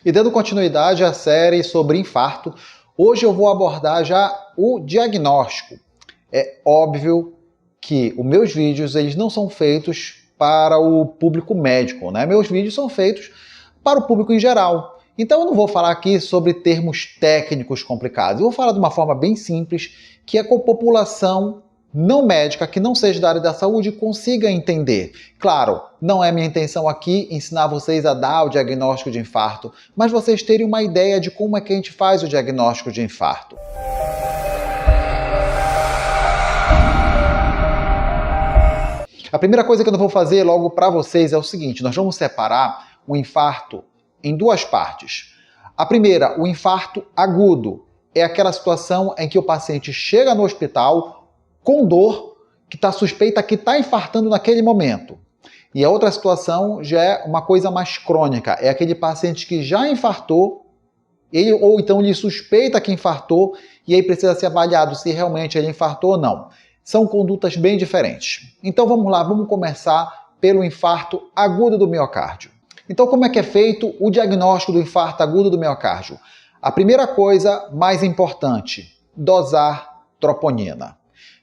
E dando continuidade à série sobre infarto, hoje eu vou abordar já o diagnóstico. É óbvio que os meus vídeos eles não são feitos para o público médico, né? Meus vídeos são feitos para o público em geral. Então eu não vou falar aqui sobre termos técnicos complicados. Eu vou falar de uma forma bem simples, que é com a população não médica, que não seja da área da saúde, consiga entender. Claro, não é minha intenção aqui ensinar vocês a dar o diagnóstico de infarto, mas vocês terem uma ideia de como é que a gente faz o diagnóstico de infarto. A primeira coisa que eu vou fazer logo para vocês é o seguinte: nós vamos separar o infarto em duas partes. A primeira, o infarto agudo, é aquela situação em que o paciente chega no hospital com dor, que está suspeita que está infartando naquele momento. E a outra situação já é uma coisa mais crônica, é aquele paciente que já infartou, ou então ele suspeita que infartou, e aí precisa ser avaliado se realmente ele infartou ou não. São condutas bem diferentes. Então vamos lá, vamos começar pelo infarto agudo do miocárdio. Então como é que é feito o diagnóstico do infarto agudo do miocárdio? A primeira coisa mais importante, dosar troponina.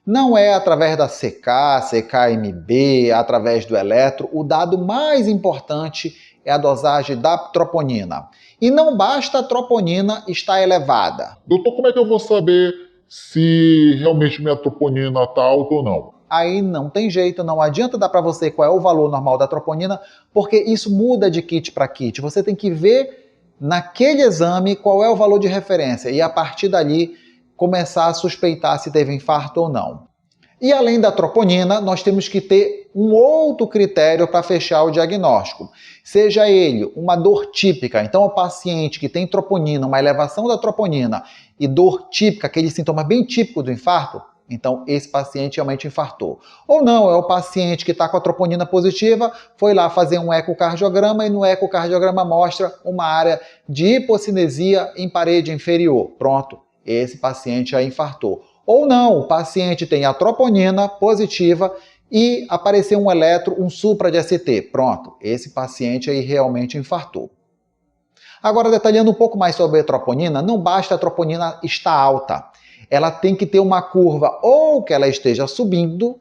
Não é através da CK, CK-MB, através do eletro. O dado mais importante é a dosagem da troponina. E não basta a troponina estar elevada. Doutor, como é que eu vou saber se realmente minha troponina está alta ou não? Aí não tem jeito, não adianta dar para você qual é o valor normal da troponina, porque isso muda de kit para kit. Você tem que ver naquele exame qual é o valor de referência e a partir dali começar a suspeitar se teve infarto ou não. E além da troponina, nós temos que ter um outro critério para fechar o diagnóstico. Seja ele uma dor típica, então o paciente que tem troponina, uma elevação da troponina e dor típica, aquele sintoma bem típico do infarto, então esse paciente realmente infartou. Ou não, é o paciente que está com a troponina positiva, foi lá fazer um ecocardiograma e no ecocardiograma mostra uma área de hipocinesia em parede inferior. Pronto. Esse paciente já infartou. Ou não, o paciente tem a troponina positiva e apareceu um eletro, um supra de ST. Pronto, esse paciente aí realmente infartou. Agora, detalhando um pouco mais sobre a troponina, não basta a troponina estar alta. Ela tem que ter uma curva ou que ela esteja subindo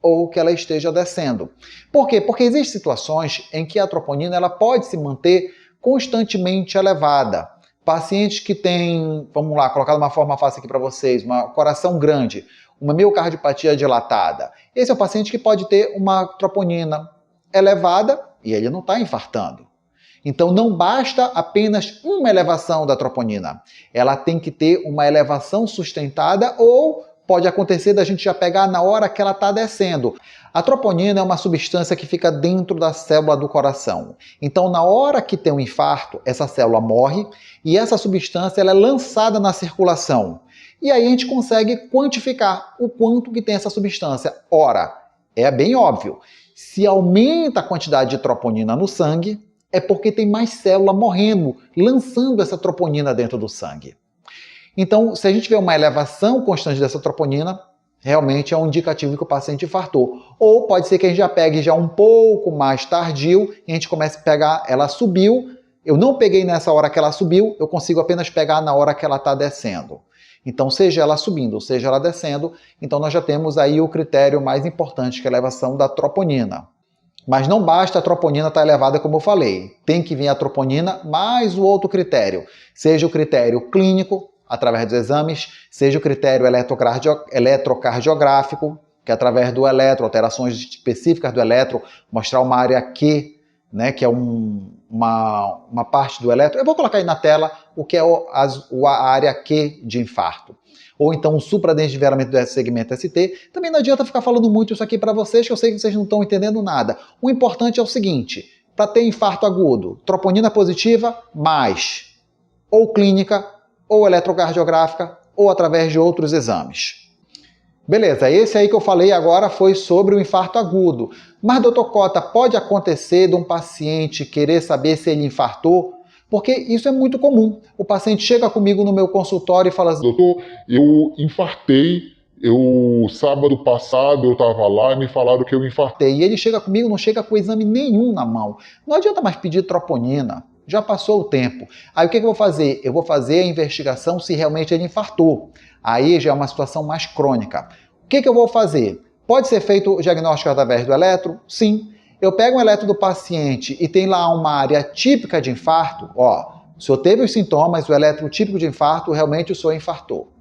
ou que ela esteja descendo. Por quê? Porque existem situações em que a troponina ela pode se manter constantemente elevada. Pacientes que têm, vamos lá, colocar de uma forma fácil aqui para vocês, um coração grande, uma miocardiopatia dilatada. Esse é um paciente que pode ter uma troponina elevada e ele não está infartando. Então não basta apenas uma elevação da troponina. Ela tem que ter uma elevação sustentada ou pode acontecer da gente já pegar na hora que ela está descendo. A troponina é uma substância que fica dentro da célula do coração. Então, na hora que tem um infarto, essa célula morre e essa substância ela é lançada na circulação. E aí a gente consegue quantificar o quanto que tem essa substância. Ora, é bem óbvio, se aumenta a quantidade de troponina no sangue, é porque tem mais célula morrendo, lançando essa troponina dentro do sangue. Então, se a gente vê uma elevação constante dessa troponina, realmente é um indicativo que o paciente infartou. Ou pode ser que a gente já pegue já um pouco mais tardio e a gente comece a pegar, ela subiu, eu não peguei nessa hora que ela subiu, eu consigo apenas pegar na hora que ela está descendo. Então, seja ela subindo, seja ela descendo, então nós já temos aí o critério mais importante, que é a elevação da troponina. Mas não basta a troponina estar elevada, como eu falei. Tem que vir a troponina mais o outro critério. Seja o critério clínico, através dos exames, seja o critério eletrocardiográfico, que é através do eletro, alterações específicas do eletro, mostrar uma área Q, né, que é uma parte do eletro. Eu vou colocar aí na tela o que é a área Q de infarto. Ou então um supradensifiramento do segmento ST. Também não adianta ficar falando muito isso aqui para vocês, que eu sei que vocês não estão entendendo nada. O importante é o seguinte, para ter infarto agudo, troponina positiva, mais ou clínica, ou eletrocardiográfica, ou através de outros exames. Beleza, esse aí que eu falei agora foi sobre o infarto agudo. Mas, doutor Cota, pode acontecer de um paciente querer saber se ele infartou? Porque isso é muito comum. O paciente chega comigo no meu consultório e fala assim: doutor, eu infartei, sábado passado eu estava lá e me falaram que eu infartei. E ele chega comigo, não chega com exame nenhum na mão. Não adianta mais pedir troponina. já passou o tempo. Aí o que eu vou fazer? Eu vou fazer a investigação se realmente ele infartou. Aí já é uma situação mais crônica. O que eu vou fazer? Pode ser feito o diagnóstico através do eletro? Sim. Eu pego um eletro do paciente e tem lá uma área típica de infarto. Ó, o senhor teve os sintomas, o eletro típico de infarto, realmente o senhor infartou.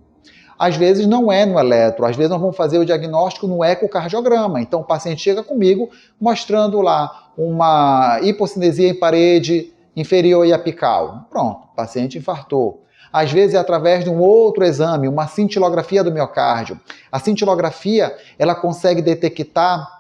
Às vezes não é no eletro, às vezes nós vamos fazer o diagnóstico no ecocardiograma. Então o paciente chega comigo mostrando lá uma hipocinesia em parede inferior e apical. Pronto, o paciente infartou. Às vezes é através de um outro exame, uma cintilografia do miocárdio. A cintilografia, ela consegue detectar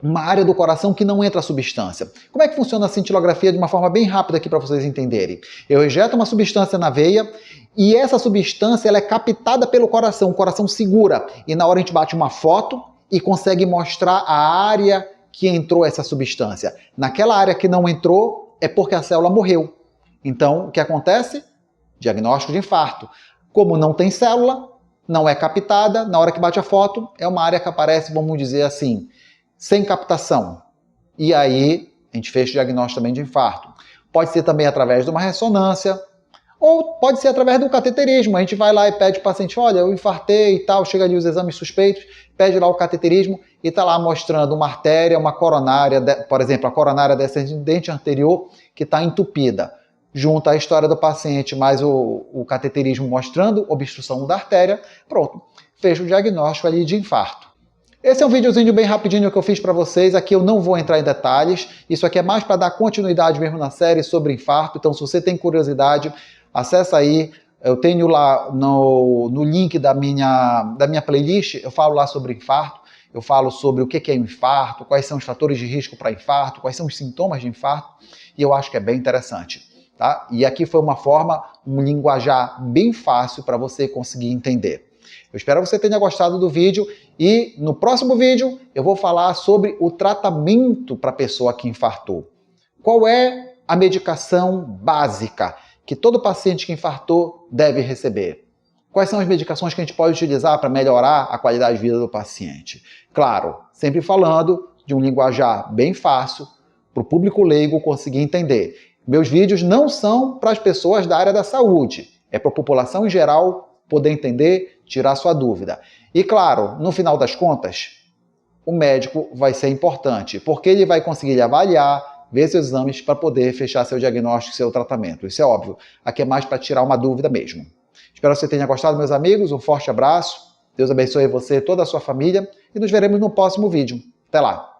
uma área do coração que não entra a substância. Como é que funciona a cintilografia de uma forma bem rápida aqui para vocês entenderem? Eu injeto uma substância na veia e essa substância ela é captada pelo coração, o coração segura. E na hora a gente bate uma foto e consegue mostrar a área que entrou essa substância. Naquela área que não entrou é porque a célula morreu. Então, o que acontece? Diagnóstico de infarto. Como não tem célula, não é captada, na hora que bate a foto, é uma área que aparece, vamos dizer assim, sem captação. E aí, a gente fez o diagnóstico também de infarto. Pode ser também através de uma ressonância, ou pode ser através do cateterismo. A gente vai lá e pede ao paciente, olha, eu infartei e tal, chega ali os exames suspeitos, pede lá o cateterismo e está lá mostrando uma artéria, uma coronária, por exemplo, a coronária descendente anterior que está entupida. Junta a história do paciente mais o cateterismo mostrando obstrução da artéria, pronto, fez o diagnóstico ali de infarto. Esse é um videozinho bem rapidinho que eu fiz para vocês, aqui eu não vou entrar em detalhes, isso aqui é mais para dar continuidade mesmo na série sobre infarto, então se você tem curiosidade, acessa aí, eu tenho lá no link da minha playlist, eu falo lá sobre infarto, eu falo sobre o que é infarto, quais são os fatores de risco para infarto, quais são os sintomas de infarto, e eu acho que é bem interessante. Tá? E aqui foi uma forma, um linguajar bem fácil para você conseguir entender. Eu espero que você tenha gostado do vídeo e no próximo vídeo eu vou falar sobre o tratamento para a pessoa que infartou. Qual é a medicação básica que todo paciente que infartou deve receber? Quais são as medicações que a gente pode utilizar para melhorar a qualidade de vida do paciente? Claro, sempre falando de um linguajar bem fácil para o público leigo conseguir entender. Meus vídeos não são para as pessoas da área da saúde, é para a população em geral poder entender, tirar sua dúvida. E claro, no final das contas, o médico vai ser importante, porque ele vai conseguir lhe avaliar, ver seus exames para poder fechar seu diagnóstico e seu tratamento. Isso é óbvio. Aqui é mais para tirar uma dúvida mesmo. Espero que você tenha gostado, meus amigos. Um forte abraço. Deus abençoe você e toda a sua família. E nos veremos no próximo vídeo. Até lá!